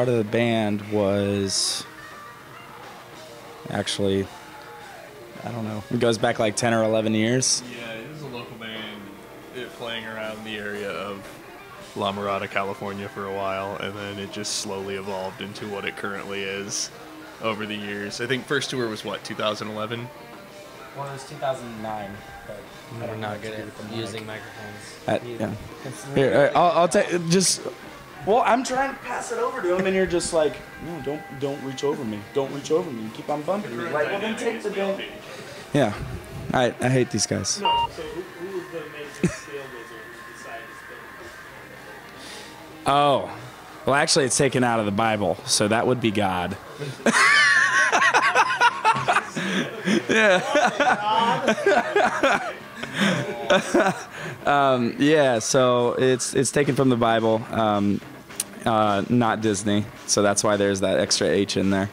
start of the band was actually, I don't know, it goes back like 10 or 11 years. Yeah, it was a local band playing around the area of La Mirada, California for a while, and then it just slowly evolved into what it currently is over the years. I think first tour was, what, 2011? Well, it was 2009. But We're not good at using microphones. Yeah. Here, I'll take just. Well, I'm trying to pass it over to him, and you're just like, no, don't reach over me. Don't reach over me. You keep on bumping me. Like, well, then take the damn. Yeah, I hate these guys. No, so who was the main scale wizard besides the... Oh, well, actually, it's taken out of the Bible, so that would be God. Yeah. Yeah, so it's taken from the Bible, not Disney, so that's why there's that extra H in there.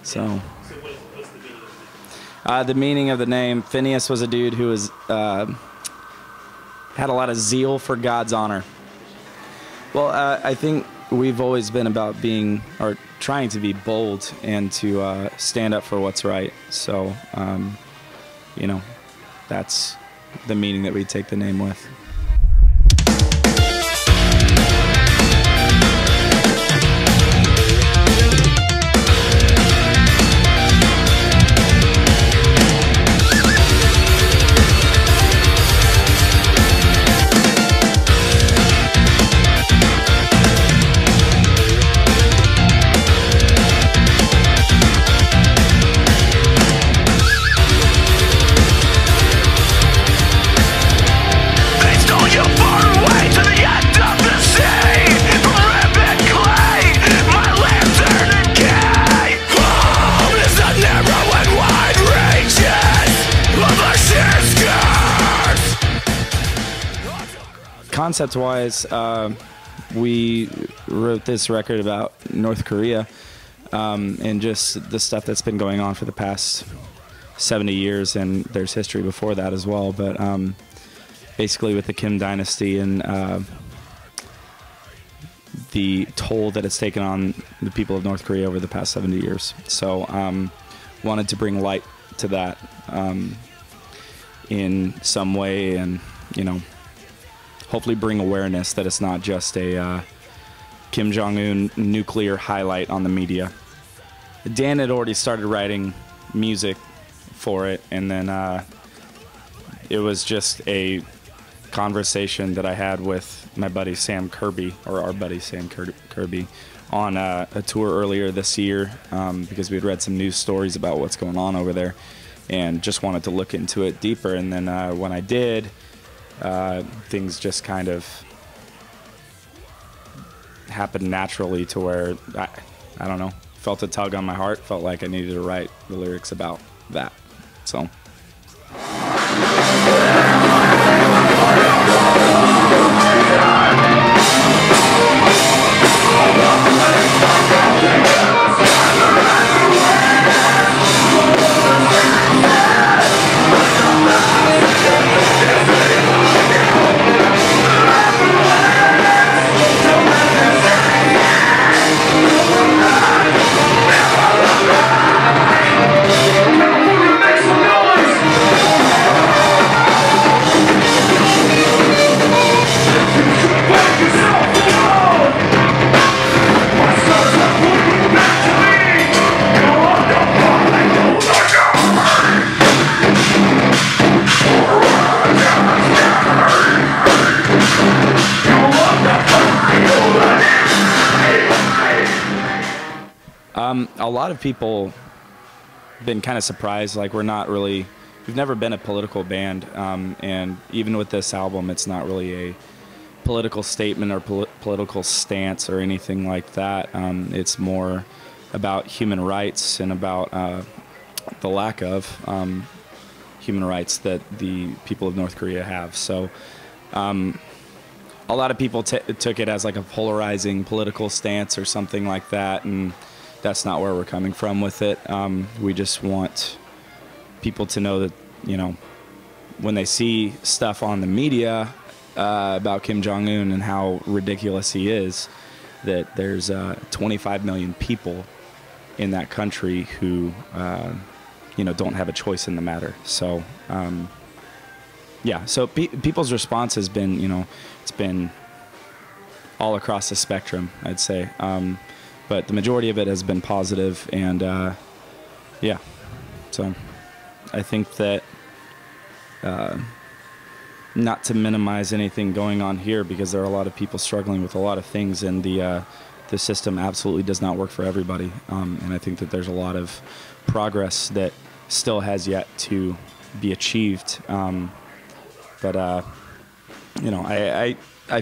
So what's the meaning of it? the meaning of the name, Phineas was a dude who was had a lot of zeal for God's honor. Well, I think we've always been about being, or trying to be bold and to stand up for what's right. So, you know, that's the meaning that we take the name with. Concept-wise, we wrote this record about North Korea and just the stuff that's been going on for the past 70 years, and there's history before that as well, but basically with the Kim dynasty and the toll that it's taken on the people of North Korea over the past 70 years. So wanted to bring light to that in some way, and, you know, hopefully bring awareness that it's not just a Kim Jong-un nuclear highlight on the media. Dan had already started writing music for it, and then it was just a conversation that I had with my buddy Sam Kirby, or our buddy Sam Kirby, on a tour earlier this year because we had read some news stories about what's going on over there and just wanted to look into it deeper. And then when I did, things just kind of happened naturally to where I don't know, felt a tug on my heart, felt like I needed to write the lyrics about that. So a lot of people been kind of surprised. Like, we've never been a political band, and even with this album, it's not really a political statement or political stance or anything like that. It's more about human rights and about the lack of human rights that the people of North Korea have. So a lot of people took it as like a polarizing political stance or something like that, and that's not where we're coming from with it. We just want people to know that, you know, when they see stuff on the media about Kim Jong-un and how ridiculous he is, that there's 25 million people in that country who, don't have a choice in the matter. So, so people's response has been, it's been all across the spectrum, I'd say. But the majority of it has been positive, and so I think that not to minimize anything going on here, because there are a lot of people struggling with a lot of things, and the system absolutely does not work for everybody. And I think that there's a lot of progress that still has yet to be achieved. But I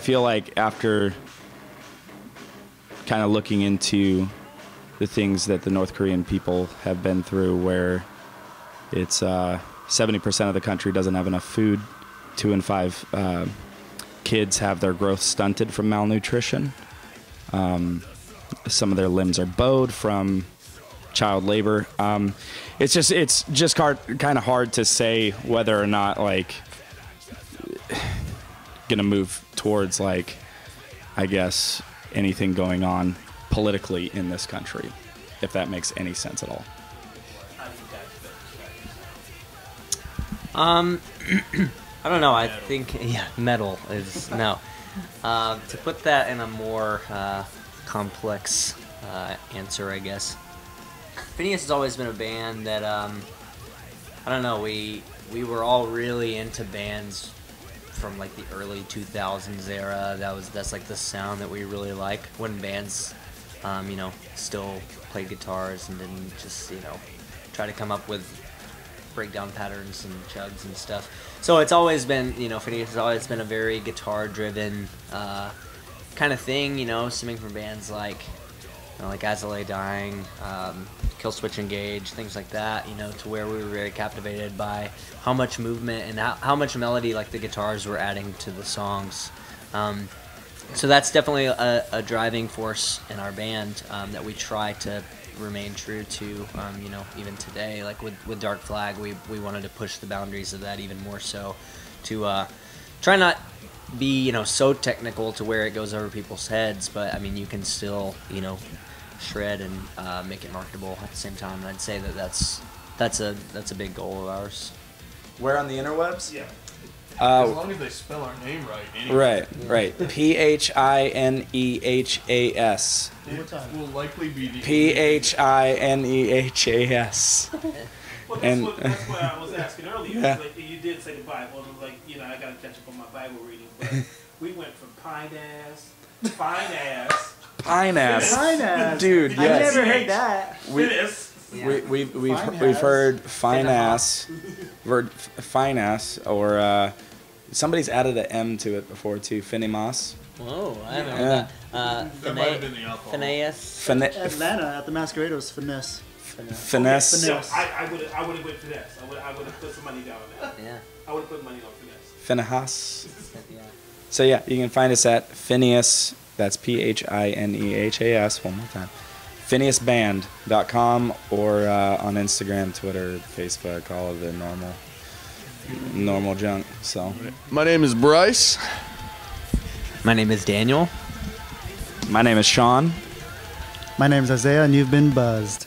feel like after kind of looking into the things that the North Korean people have been through, where it's 70% of the country doesn't have enough food, 2 in 5 kids have their growth stunted from malnutrition, some of their limbs are bowed from child labor. It's just kind of hard to say whether or not gonna move towards I guess anything going on politically in this country, if that makes any sense at all. I don't know. I think metal is no. To put that in a more complex answer, I guess. Phineas has always been a band that I don't know. We were all really into bands from the early 2000s era. That's the sound that we really like, when bands still played guitars and didn't just try to come up with breakdown patterns and chugs and stuff. So it's always been, Phineas has always been a very guitar driven kind of thing, stemming from bands like As I Lay Dying, Killswitch Engage, things like that, to where we were very captivated by how much movement and how much melody the guitars were adding to the songs. So that's definitely a driving force in our band that we try to remain true to, even today. With Dark Flag, we wanted to push the boundaries of that even more so, to try not be so technical to where it goes over people's heads, but you can still shred and make it marketable at the same time. And I'd say that's a big goal of ours. We're on the interwebs? Yeah. As long as they spell our name right. Anyway. Right. Phinehas. Will likely be the Phinehas. Well, And that's what I was asking earlier. Yeah. You did say the Bible, and I was I got to catch up on my Bible reading. But we went from fine ass, dude. I've Yes. never heard that. We've heard fine ass, or somebody's added an M to it before too. Phinehas. Whoa, I haven't heard that. That might have been the alcohol. Phineas. Atlanta at the Masquerade was Finesse. Finesse. So I would have went finesse. I would have put some money down on that. Yeah. I would have put money on finesse. Phinehas. Yeah. So yeah, you can find us at Phineas. That's Phinehas. One more time. PhineasBand.com, or on Instagram, Twitter, Facebook, all of the normal junk. So My name is Bryce. My name is Daniel. my name is Sean. My name's Isaiah, and you've been buzzed.